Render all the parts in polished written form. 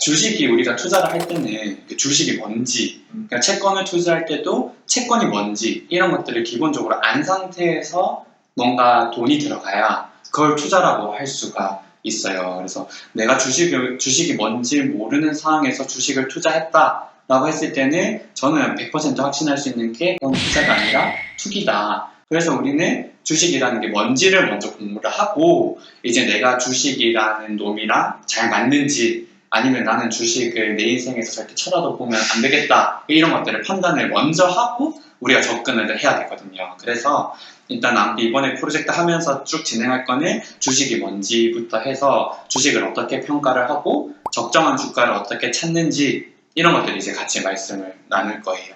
주식이 우리가 투자를 할 때는 그 주식이 뭔지, 그러니까 채권을 투자할 때도 채권이 뭔지 이런 것들을 기본적으로 안 상태에서 뭔가 돈이 들어가야 그걸 투자라고 할 수가 있어요. 그래서 내가 주식이 뭔지 모르는 상황에서 주식을 투자했다라고 했을 때는 저는 100% 확신할 수 있는 게 그건 투자가 아니라 투기다. 그래서 우리는 주식이라는 게 뭔지를 먼저 공부를 하고 이제 내가 주식이라는 놈이랑 잘 맞는지 아니면 나는 주식을 내 인생에서 절대 쳐다도 보면 안 되겠다 이런 것들을 판단을 먼저 하고 우리가 접근을 해야 되거든요. 그래서 일단 남비 이번에 프로젝트 하면서 쭉 진행할 거는 주식이 뭔지부터 해서 주식을 어떻게 평가를 하고 적정한 주가를 어떻게 찾는지 이런 것들을 이제 같이 말씀을 나눌 거예요.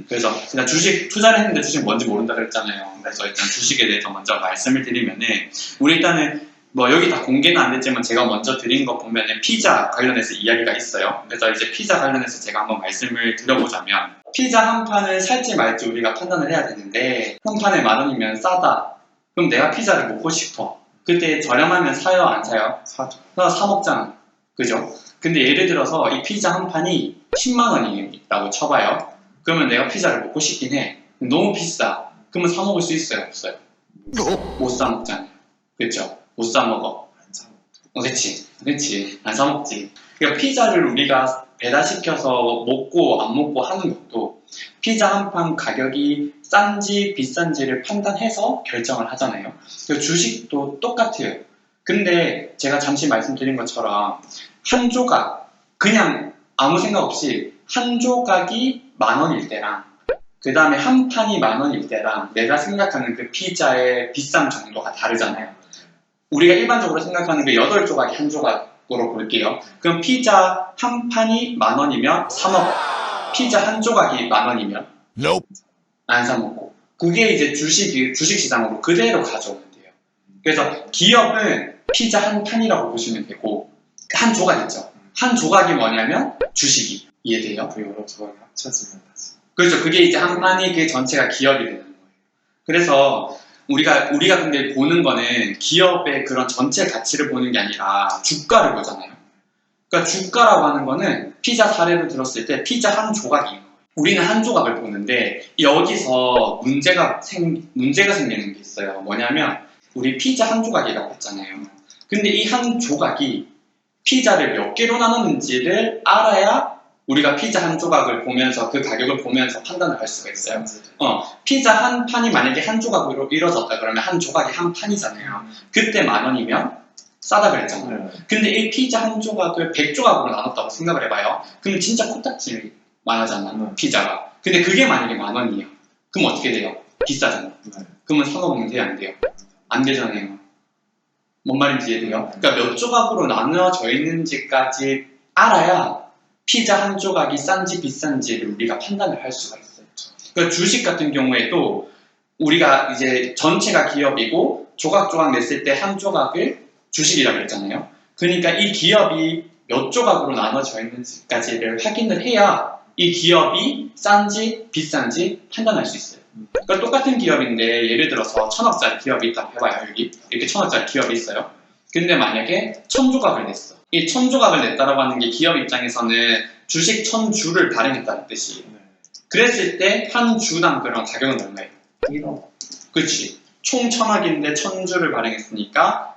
그래서 일단 주식 투자를 했는데 주식 뭔지 모른다 그랬잖아요. 그래서 일단 주식에 대해서 먼저 말씀을 드리면은 우리 일단은 뭐 여기 다 공개는 안 됐지만 제가 먼저 드린 거 보면은 피자 관련해서 이야기가 있어요. 그래서 이제 피자 관련해서 제가 한번 말씀을 드려보자면 피자 한 판을 살지 말지 우리가 판단을 해야 되는데 한 판에 10,000원이면 싸다. 그럼 내가 피자를 먹고 싶어. 그때 저렴하면 사요 안 사요? 사죠. 사 먹잖아. 그죠? 근데 예를 들어서 이 피자 한 판이 10만 원이라고 쳐봐요. 그러면 내가 피자를 먹고 싶긴 해. 너무 비싸. 그러면 사 먹을 수 있어요? 없어요? 못 사 먹잖아요. 그렇죠? 못 사 먹어. 안 사 먹죠. 그치. 안 사 먹지. 그러니까 피자를 우리가 배달시켜서 먹고 안 먹고 하는 것도 피자 한 판 가격이 싼지 비싼지를 판단해서 결정을 하잖아요. 그리고 주식도 똑같아요. 근데 제가 잠시 말씀드린 것처럼 한 조각, 그냥 아무 생각 없이 한 조각이 10,000원일 때랑 그 다음에 한 판이 10,000원일 때랑 내가 생각하는 그 피자의 비싼 정도가 다르잖아요. 우리가 일반적으로 생각하는 그 8조각이 한 조각으로 볼게요. 그럼 피자 한 판이 10,000원이면 사 먹어. 피자 한 조각이 10,000원이면 안 사 먹고. 그게 이제 주식시장으로 그대로 가져오면 돼요. 그래서 기업은 피자 한 판이라고 보시면 되고 한 조각 있죠. 한 조각이 뭐냐면 주식이. 이해돼요? 그 여러 조각이 합쳐지면 다시. 그렇죠. 그게 이제 한 판이 그 전체가 기업이 되는 거예요. 그래서 우리가 근데 보는 거는 기업의 그런 전체 가치를 보는 게 아니라 주가를 보잖아요. 그러니까 주가라고 하는 거는 피자 사례를 들었을 때 피자 한 조각이에요. 우리는 한 조각을 보는데 여기서 문제가 생기는 게 있어요. 뭐냐면 우리 피자 한 조각이라고 했잖아요. 근데 이 한 조각이 피자를 몇 개로 나눴는지를 알아야 우리가 피자 한 조각을 보면서 그 가격을 보면서 판단을 할 수가 있어요. 피자 한 판이 만약에 한 조각으로 이루어졌다 그러면 한 조각이 한 판이잖아요. 그때 10,000원이면 싸다 그랬잖아요. 근데 이 피자 한 조각을 100조각으로 나눴다고 생각을 해봐요. 그럼 진짜 코딱지 많아잖아, 피자가. 근데 그게 만약에 10,000원이에요. 그럼 어떻게 돼요? 비싸잖아. 그러면 사 먹으면 돼요, 안 돼요? 안 되잖아요. 뭔 말인지 이해돼요? 그러니까 몇 조각으로 나누어져 있는지까지 알아야 피자 한 조각이 싼지 비싼지를 우리가 판단을 할 수가 있어요. 그러니까 주식 같은 경우에도 우리가 이제 전체가 기업이고 조각조각 냈을 때 한 조각을 주식이라고 했잖아요. 그러니까 이 기업이 몇 조각으로 나눠져 있는지까지를 확인을 해야 이 기업이 싼지 비싼지 판단할 수 있어요. 그러니까 똑같은 기업인데 예를 들어서 1,000억짜리 기업이 있다고 해봐요. 여기 이렇게 1,000억짜리 기업이 있어요. 근데 만약에 1,000조각을 냈어. 이 1,000조각을 냈다라고 하는 게 기업 입장에서는 주식 1,000주를 발행했다는 뜻이에요. 그랬을 때 한 주당 그런 가격은 얼마예요? 1억. 그렇지. 총 1,000억인데 1,000주를 발행했으니까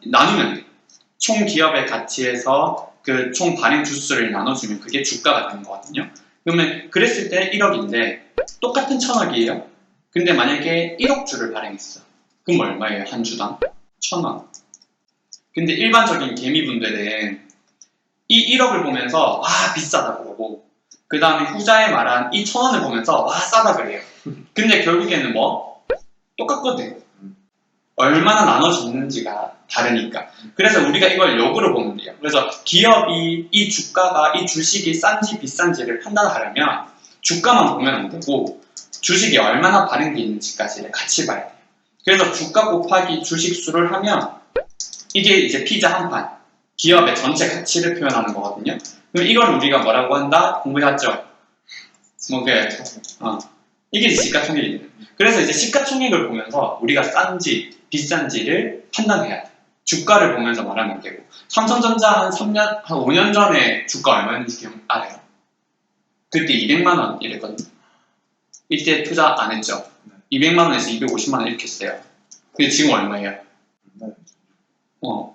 나누면 돼. 총 기업의 가치에서 그 총 발행 주수를 나눠주면 그게 주가가 되는 거거든요. 그러면 그랬을 때 1억인데 똑같은 1,000억이에요. 근데 만약에 1억 주를 발행했어. 그럼 얼마예요? 한 주당? 1,000원. 근데 일반적인 개미분들은 이 1억을 보면서 와 비싸다 그러고 그 다음에 후자에 말한 이 1,000원을 보면서 와 싸다 그래요. 근데 결국에는 뭐? 똑같거든. 얼마나 나눠줬는지가 다르니까. 그래서 우리가 이걸 역으로 보면 돼요. 그래서 기업이 이 주가가 이 주식이 싼지 비싼지를 판단하려면 주가만 보면 안 되고 주식이 얼마나 발행되어 있는지까지를 같이 봐야 돼요. 그래서 주가 곱하기 주식 수를 하면 이게 이제 피자 한 판, 기업의 전체 가치를 표현하는 거거든요. 그럼 이걸 우리가 뭐라고 한다? 공부해왔죠? 이게 시가총액이에요. 그래서 이제 시가총액을 보면서 우리가 싼지 비싼지를 판단해야 돼. 주가를 보면서 말하면 안 되고. 삼성전자 한 3년, 한 5년 전에 주가 얼마였는지 기억 알아요? 그때 200만 원 이랬거든요. 이때 투자 안 했죠. 200만 원에서 250만 원 이렇게 했어요. 근데 지금 얼마예요?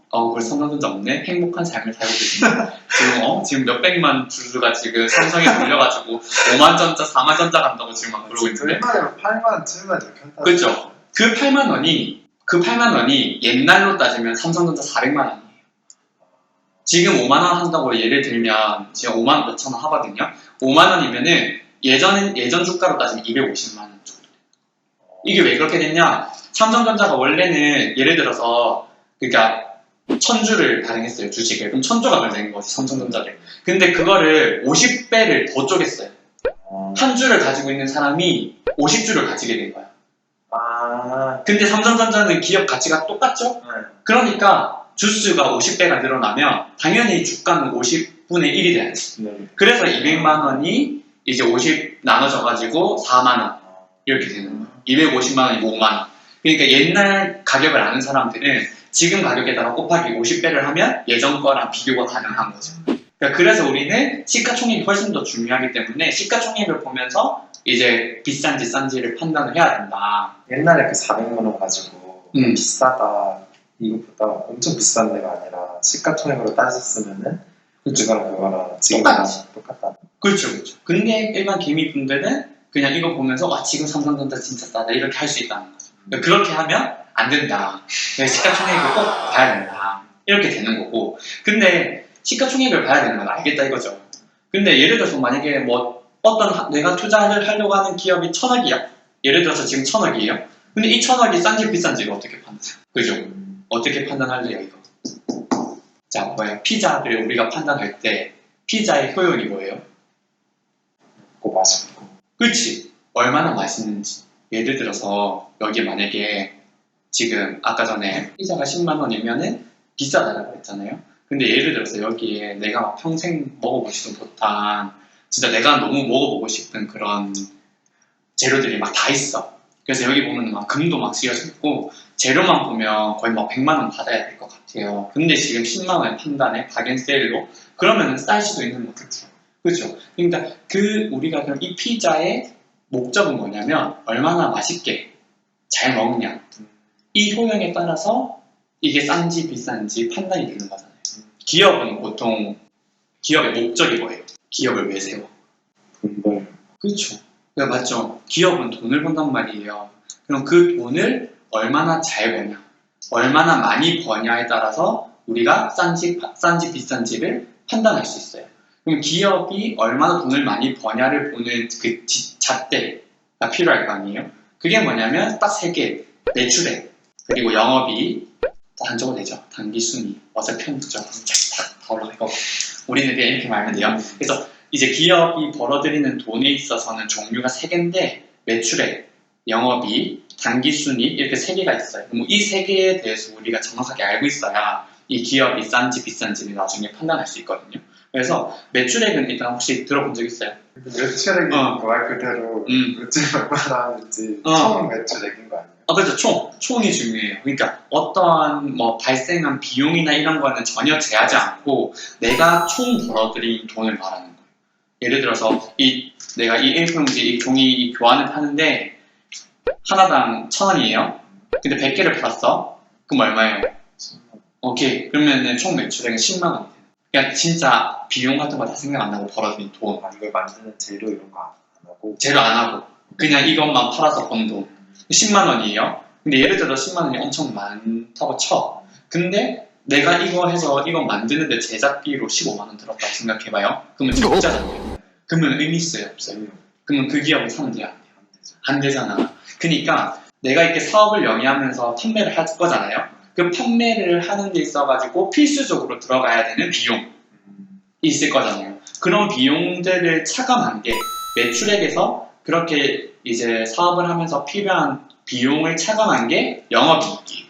그걸 삼성전자 없네? 행복한 삶을 살고 계십니다. 지금 몇백만 주주가 지금 삼성에 돌려가지고 5만 전자, 4만 전자 간다고 지금 막 그러고 있는데. 얼마나 8만, 7만 이렇게 한다. 그죠? 그 8만 원이 옛날로 따지면 삼성전자 400만 원이에요. 지금 5만 원 한다고 예를 들면 지금 5만 몇천 원 하거든요. 5만 원이면은 예전 주가로 따지면 250만 원 정도. 이게 왜 그렇게 됐냐? 삼성전자가 원래는 예를 들어서 그러니까 1000주를 발행했어요, 주식을. 그럼 1000주가 발행한 거지, 삼성전자를. 근데 그거를 50배를 더 쪼갰어요. 한 주를 가지고 있는 사람이 50주를 가지게 된 거야. 근데 삼성전자는 기업 가치가 똑같죠? 그러니까 주수가 50배가 늘어나면 당연히 주가는 50분의 1이 돼야지. 그래서 200만 원이 이제 50 나눠져가지고 4만 원 이렇게 되는 거야. 250만 원이 5만 원. 그러니까 옛날 가격을 아는 사람들은 지금 가격에다가 곱하기 50배를 하면 예전 거랑 비교가 가능한 거죠. 그러니까 그래서 우리는 시가총액이 훨씬 더 중요하기 때문에 시가총액을 보면서 이제 비싼지 싼지를 판단을 해야 된다. 옛날에 그 400만 원 가지고 비싸다 이것보다 엄청 비싼 데가 아니라 시가총액으로 따졌으면은 그거랑 지금이랑 똑같다. 그렇죠. 근데 일반 개미분들은 그냥 이거 보면서 지금 삼성전자 진짜 싸다 이렇게 할 수 있다는 거죠. 그러니까 그렇게 하면 안 된다. 시가총액을 꼭 봐야 된다. 이렇게 되는 거고. 근데 시가총액을 봐야 되는 건 알겠다 이거죠. 근데 예를 들어서 만약에 내가 투자를 하려고 하는 기업이 1000억이야. 예를 들어서 지금 1000억이에요. 근데 이 1000억이 싼지 비싼지를 어떻게 판단해요? 그죠? 어떻게 판단할래요 이거? 자, 피자를 우리가 판단할 때 피자의 효용이 뭐예요? 맛있고. 그렇지. 얼마나 맛있는지. 예를 들어서 여기 만약에 지금 아까 전에 피자가 10만 원이면은 비싸다라고 했잖아요. 근데 예를 들어서 여기에 내가 막 평생 먹어보지도 못한 진짜 내가 너무 먹어보고 싶은 그런 재료들이 막 다 있어. 그래서 여기 보면 막 금도 막 씌워져 있고 재료만 보면 거의 막 100만 원 받아야 될 것 같아요. 근데 지금 10만 원의 판단에 가겐세일로 그러면 쌀 수도 있는 거겠죠. 그렇죠? 그러니까 우리가 그럼 이 피자의 목적은 뭐냐면 얼마나 맛있게 잘 먹냐. 이 효용에 따라서 이게 싼지 비싼지 판단이 되는 거잖아요. 기업은 보통 기업의 목적이 뭐예요? 기업을 왜 세워? 돈 벌. 그렇죠. 맞죠. 기업은 돈을 번단 말이에요. 그럼 그 돈을 얼마나 잘 버냐, 얼마나 많이 버냐에 따라서 우리가 싼지 비싼지를 판단할 수 있어요. 그럼 기업이 얼마나 돈을 많이 버냐를 보는 그 잣대가 필요할 거 아니에요? 그게 뭐냐면 딱 3개. 매출액, 그리고 영업이익, 다 적어도 되죠. 단기순위, 어차피 편집점 다 올라갈 거고. 우리는 그냥 이렇게 말하면 돼요. 그래서 이제 기업이 벌어들이는 돈에 있어서는 종류가 3개인데 매출액, 영업이익, 단기순위 이렇게 3개가 있어요. 그럼 이 3개에 대해서 우리가 정확하게 알고 있어야 이 기업이 싼지 비싼지를 나중에 판단할 수 있거든요. 그래서 매출액은 일단 혹시 들어본 적 있어요? 매출액이 말 그대로 매출 얼마나 하는지 총 매출액인 거 아니에요? 그렇죠. 총이 중요해요. 그러니까 어떠한 발생한 비용이나 이런 거는 전혀 제하지 않고 내가 총 벌어들인 돈을 말하는 거예요. 예를 들어서 내가 이 A4용지 이 종이 이 교환을 하는데 하나당 1000원이에요. 근데 100개를 팔았어. 그럼 얼마예요? 오케이. 그러면 총 매출액은 10만 원이에요. 그러니까 진짜 비용 같은 거 다 생각 안 나고 벌어들인 돈. 이걸 만드는 재료 이런 거 안 하고. 재료 안 하고 그냥 이것만 팔아서 번 돈. 10만 원이에요. 근데 예를 들어 10만 원이 엄청 많다고 쳐. 근데 내가 이거 해서 이거 만드는데 제작비로 15만 원 들었다고 생각해봐요. 그러면 적자잖아요. 그러면 의미 있어요? 없어요? 그러면 그 기업은 사면 돼요? 안 되잖아. 그러니까 내가 이렇게 사업을 영위하면서 판매를 할 거잖아요. 그 판매를 하는 데 있어가지고 필수적으로 들어가야 되는 비용이 있을 거잖아요. 그런 비용들을 차감한 게 매출액에서 그렇게 이제 사업을 하면서 필요한 비용을 차감한 게 영업이익이에요.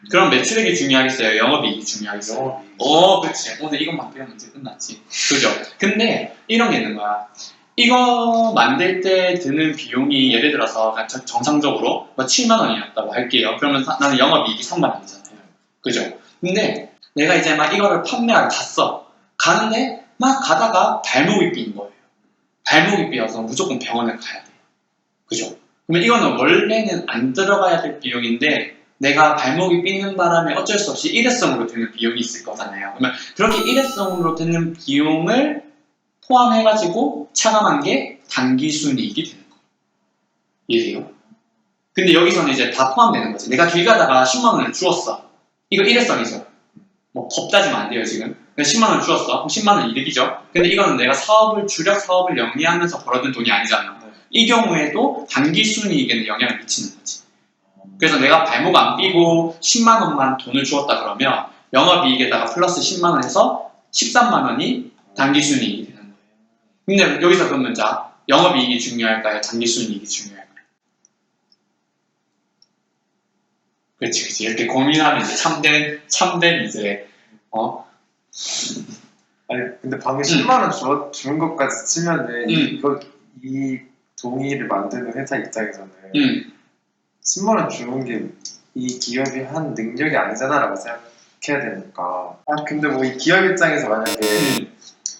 그럼 매출액이 중요하겠어요? 영업이익이 중요하겠어요? 그렇지. 오늘 이것만 배우면 이제 끝났지. 그죠? 근데 이런 게 있는 거야. 이거 만들 때 드는 비용이 예를 들어서 정상적으로 7만 원이었다고 할게요. 그러면 나는 영업이익이 3만 원이잖아요. 그죠? 근데 내가 이제 막 이거를 판매하러 갔어. 가는데 막 가다가 발목이 삔 거예요. 발목이 삐어서 무조건 병원을 가야 돼. 그죠? 그러면 이거는 원래는 안 들어가야 될 비용인데 내가 발목이 삐는 바람에 어쩔 수 없이 일회성으로 드는 비용이 있을 거잖아요. 그러면 그렇게 일회성으로 드는 비용을 포함해가지고 차감한 게 단기순이익이 되는 거예요. 이해돼요? 근데 여기서는 이제 다 포함되는 거지. 내가 길 가다가 10만 원을 주었어. 이거 일회성이죠. 뭐 법 따지면 안 돼요 지금. 10만 원 주었어. 그럼 10만 원 이득이죠. 근데 이거는 내가 주력 사업을 영위하면서 벌어든 돈이 아니잖아. 이 경우에도 단기순이익에는 영향을 미치는 거지. 그래서 내가 발목 안 삐고 10만 원만 돈을 주었다 그러면 영업이익에다가 플러스 10만 원 해서 13만 원이 단기순이익이 되는 거예요. 근데 여기서 그러면 자, 영업이익이 중요할까요? 단기순이익이 중요할까요? 그렇지. 이렇게 고민하면 이제 참된 이제, 아니, 근데 방금 10만 원 주는 것까지 치면은, 이 동의를 만드는 회사 입장에서는, 10만 원 주는 게 이 기업이 한 능력이 아니잖아라고 생각해야 되니까. 근데 뭐 이 기업 입장에서 만약에,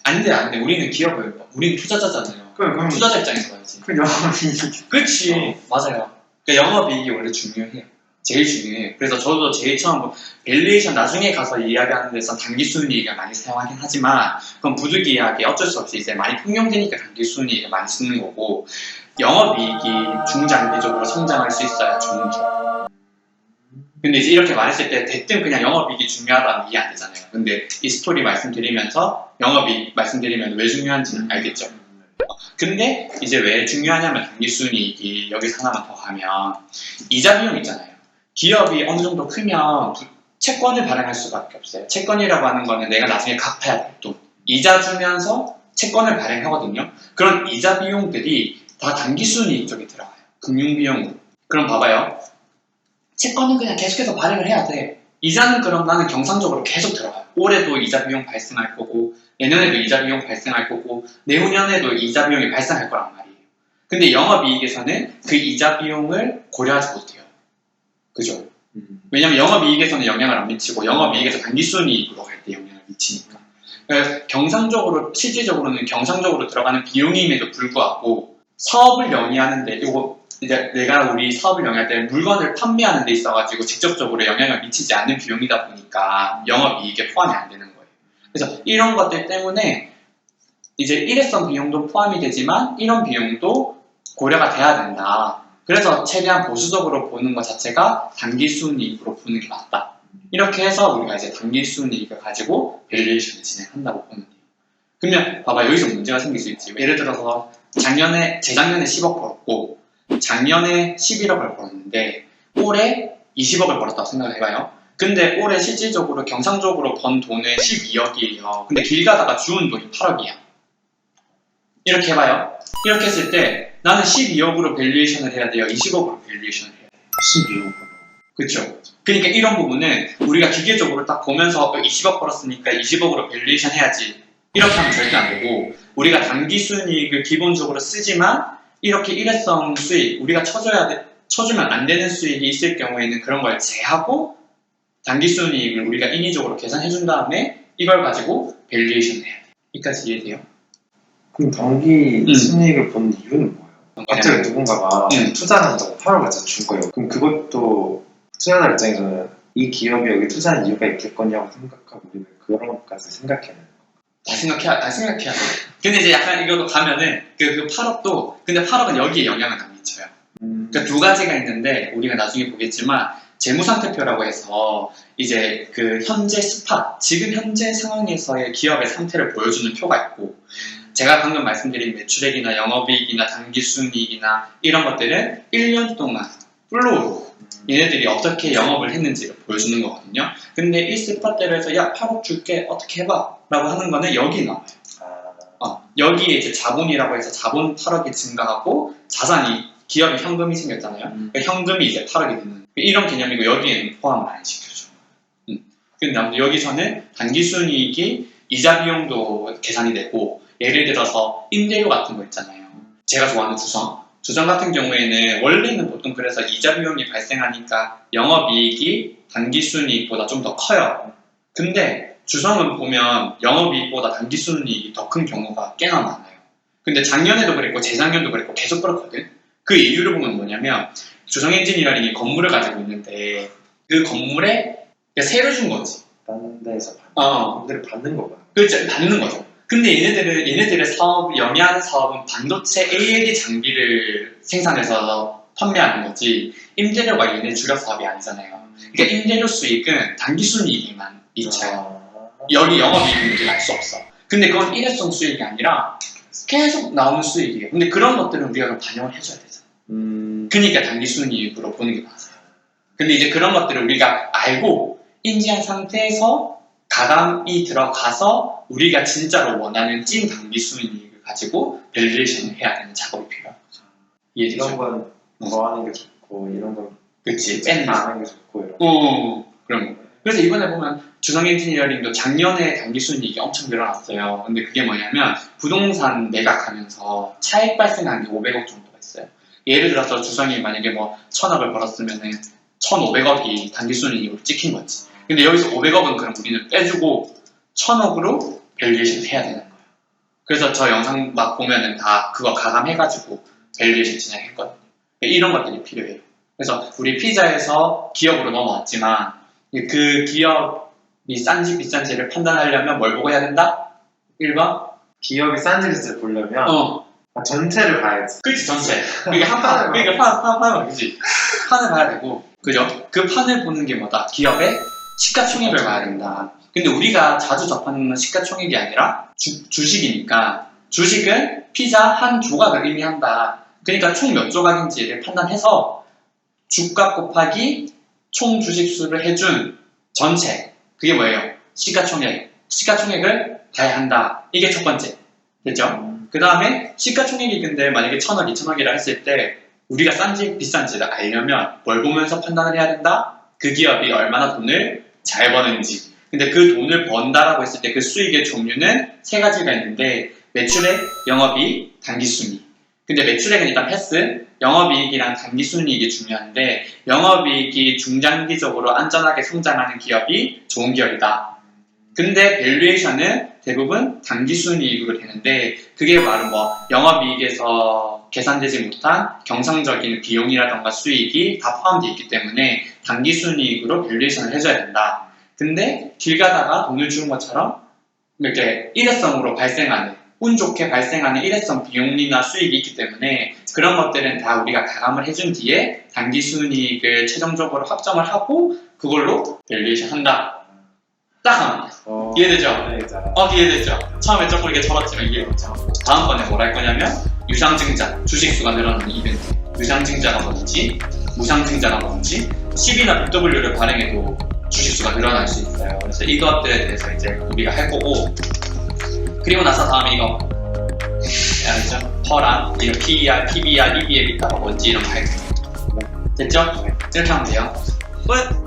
안 돼. 우리는 투자자잖아요. 그럼 투자자 입장에서 봐야지. 그 영업이익. 그치. 맞아요. 그러니까 영업이익이 원래 중요해요. 제일 중요해. 그래서 저도 제일 처음 밸류에이션 나중에 가서 이야기하는 데서 단기순이익을 많이 사용하긴 하지만 그건 부득이하게 어쩔 수 없이 이제 많이 통용되니까 단기순이익을 많이 쓰는 거고 영업이익이 중장기적으로 성장할 수 있어야 좋은 기업. 근데 이제 이렇게 말했을 때 대뜸 그냥 영업이익이 중요하다면 이해 안 되잖아요. 근데 이 스토리 말씀드리면서 영업이익 말씀드리면 왜 중요한지는 알겠죠. 근데 이제 왜 중요하냐면 단기순이익이 여기서 하나만 더 하면 이자 비용 있잖아요. 기업이 어느 정도 크면 채권을 발행할 수밖에 없어요. 채권이라고 하는 거는 내가 나중에 갚아야 될 돈. 이자 주면서 채권을 발행하거든요. 그런 이자 비용들이 다 단기순이익 쪽에 들어가요. 금융비용으로. 그럼 봐봐요. 채권은 그냥 계속해서 발행을 해야 돼. 이자는 그럼 나는 경상적으로 계속 들어가요. 올해도 이자 비용 발생할 거고 내년에도 이자 비용 발생할 거고 내후년에도 이자 비용이 발생할 거란 말이에요. 근데 영업이익에서는 그 이자 비용을 고려하지 못해요. 그죠? 왜냐면 영업이익에서는 영향을 안 미치고 영업이익에서 단기순이익으로 갈 때 영향을 미치니까. 그러니까 경상적으로 실질적으로는 경상적으로 들어가는 비용임에도 불구하고 사업을 영위하는데 요거 이제 내가 우리 사업을 영위할 때 물건을 판매하는 데 있어가지고 직접적으로 영향을 미치지 않는 비용이다 보니까 영업이익에 포함이 안 되는 거예요. 그래서 이런 것들 때문에 이제 일회성 비용도 포함이 되지만 이런 비용도 고려가 돼야 된다. 그래서 최대한 보수적으로 보는 것 자체가 단기순이익으로 보는 게 맞다. 이렇게 해서 우리가 이제 단기순이익을 가지고 밸류에이션을 진행한다고 보면 돼요. 그러면 봐봐 여기서 문제가 생길 수 있지. 예를 들어서 재작년에 10억 벌었고 작년에 11억을 벌었는데 올해 20억을 벌었다고 생각을 해봐요. 근데 올해 실질적으로 경상적으로 번 돈은 12억이에요. 근데 길 가다가 주운 돈이 8억이야. 이렇게 해봐요. 이렇게 했을 때 나는 12억으로 밸류에이션을 해야 돼요? 20억으로 밸류에이션을 해야 돼요? 12억으로. 그쵸? 그러니까 이런 부분은 우리가 기계적으로 딱 보면서 20억 벌었으니까 20억으로 밸류에이션 해야지 이렇게 하면 절대 안 되고 우리가 단기순이익을 기본적으로 쓰지만 이렇게 일회성 수익 우리가 쳐주면 안 되는 수익이 있을 경우에는 그런 걸 제하고 단기순이익을 우리가 인위적으로 계산해 준 다음에 이걸 가지고 밸류에이션을 해야 돼요. 여기까지 이해돼요? 그럼 단기 순이익을 본 이유는 뭐예요? 갑자기 누군가가 투자한다고 8억을 준 거예요. 그럼 그것도 투자자 입장에서는 이 기업이 여기 투자한 이유가 있겠거냐고 생각하고 우리는 그런 것까지 생각해야 돼요. 다 생각해야 돼. 근데 이제 약간 이것도 가면은 그 8억도 근데 8억은 여기에 영향을 안 미쳐요. 그러니까 두 가지가 있는데 우리가 나중에 보겠지만 재무상태표라고 해서 이제 그 현재 지금 현재 상황에서의 기업의 상태를 보여주는 표가 있고 제가 방금 말씀드린 매출액이나 영업이익이나 단기순이익이나 이런 것들은 1년 동안 플로우로 얘네들이 어떻게 영업을 했는지를 보여주는 거거든요. 근데 이 스팟대로 해서 야 8억 줄게 어떻게 해봐 라고 하는 거는 여기 나와요. 여기에 이제 자본이라고 해서 자본 8억이 증가하고 자산이 기업이 현금이 생겼잖아요. 그러니까 현금이 이제 8억이 되는 이런 개념이고 여기에는 포함을 안 시켜줘. 근데 아무튼 여기서는 단기순이익이 이자 비용도 계산이 되고 예를 들어서 임대료 같은 거 있잖아요. 제가 좋아하는 주성 같은 경우에는 원래는 보통 그래서 이자 비용이 발생하니까 영업이익이 당기순이익보다 좀 더 커요. 근데 주성은 보면 영업이익보다 당기순이익이 더 큰 경우가 꽤나 많아요. 근데 작년에도 그랬고 재작년도 그랬고 계속 그렇거든. 그 이유를 보면 뭐냐면 주성 엔지니어링이 건물을 가지고 있는데 그 건물에 세를 준 거지. 다른 데서 받는 거 봐. 그렇죠. 받는 거죠. 근데 얘네들의 사업, 영위하는 사업은 반도체 ALD 장비를 생산해서 판매하는 거지, 임대료가 얘네 주력 사업이 아니잖아요. 그러니까 임대료 수익은 당기순이익에만 미쳐요. 여기 영업이익은 우리가 알 수 없어. 근데 그건 일회성 수익이 아니라 계속 나오는 수익이에요. 근데 그런 것들은 우리가 반영을 해줘야 되잖아. 그러니까 당기순이익으로 보는 게 맞아요. 근데 이제 그런 것들을 우리가 알고 인지한 상태에서 가감이 들어가서 우리가 진짜로 원하는 찐 당기순이익을 가지고 밸리데이션을 해야 되는 작업이 필요하죠. 이런 건 뭐 하는 게 좋고 이런 건 그치, 안 하는 게 좋고 이런 거. 그런 거. 그래서 이번에 보면 주성 엔지니어링도 작년에 당기순이익이 엄청 늘어났어요. 근데 그게 뭐냐면 부동산 매각하면서 차익 발생한 게 500억 정도가 있어요. 예를 들어서 주성이 만약에 뭐 1000억을 벌었으면은 1500억이 당기순이익으로 찍힌 거지. 근데 여기서 500억은 그럼 우리는 빼주고 1000억으로 밸류에이션을 해야 되는 거예요. 그래서 저 영상 막 보면은 다 그거 가감해가지고 밸류에이션 진행했거든요. 이런 것들이 필요해요. 그래서 우리 피자에서 기업으로 넘어왔지만 그 기업이 싼지 비싼지를 판단하려면 뭘 보고 해야 된다? 1번? 기업이 싼지 비싼지 보려면 전체를 봐야지. 그렇지, 전체. 그게 한 판, 그러니까 판, 그지? 판을 봐야 되고, 그죠? 그 판을 보는 게 뭐다? 기업의 시가총액을 봐야 된다. 근데 우리가 자주 접하는 시가총액이 아니라 주식이니까 주식은 피자 한 조각을 의미한다. 그러니까 총 몇 조각인지를 판단해서 주가 곱하기 총 주식수를 해준 전체, 그게 뭐예요? 시가총액. 시가총액을 봐야 한다. 이게 첫 번째. 됐죠? 그 다음에 시가총액이 근데 만약에 1000억, 2000억이라 했을 때 우리가 싼지 비싼지를 알려면 뭘 보면서 판단을 해야 된다? 그 기업이 얼마나 돈을 잘 버는지. 근데 그 돈을 번다라고 했을 때 그 수익의 종류는 세 가지가 있는데 매출액, 영업이익, 당기순이익. 근데 매출액은 일단 패스, 영업이익이랑 당기순이익이 중요한데 영업이익이 중장기적으로 안전하게 성장하는 기업이 좋은 기업이다. 근데 밸류에이션은 대부분 당기순이익으로 되는데 그게 바로 뭐 영업이익에서 계산되지 못한 경상적인 비용이라던가 수익이 다 포함되어 있기 때문에 당기순이익으로 밸류에이션을 해줘야 된다. 근데 길 가다가 돈을 주는 것처럼 이렇게 일회성으로 발생하는, 운 좋게 발생하는 일회성 비용이나 수익이 있기 때문에 그런 것들은 다 우리가 가감을 해준 뒤에 당기순이익을 최종적으로 확정을 하고 그걸로 밸류에이션 한다. 딱 합니다. 이해되죠? 이해되죠? 처음에 조금 이렇게 철었지만 이해되죠? 다음번에 뭘 할 거냐면 유상증자, 주식수가 늘어나는 이벤트. 유상증자가 뭔지, 무상증자가 뭔지, 10이나 BW를 발행해도 주식수가 늘어날 수 있어요. 그래서 이것들에 대해서 이제 우리가 할 거고, 그리고 나서 다음에 이거 알죠? 퍼랑 이런 PER, PBR, EBL 있다가 뭔지 이런 거 할 거예요. 됐죠? 이렇게 하면 돼요. 끝!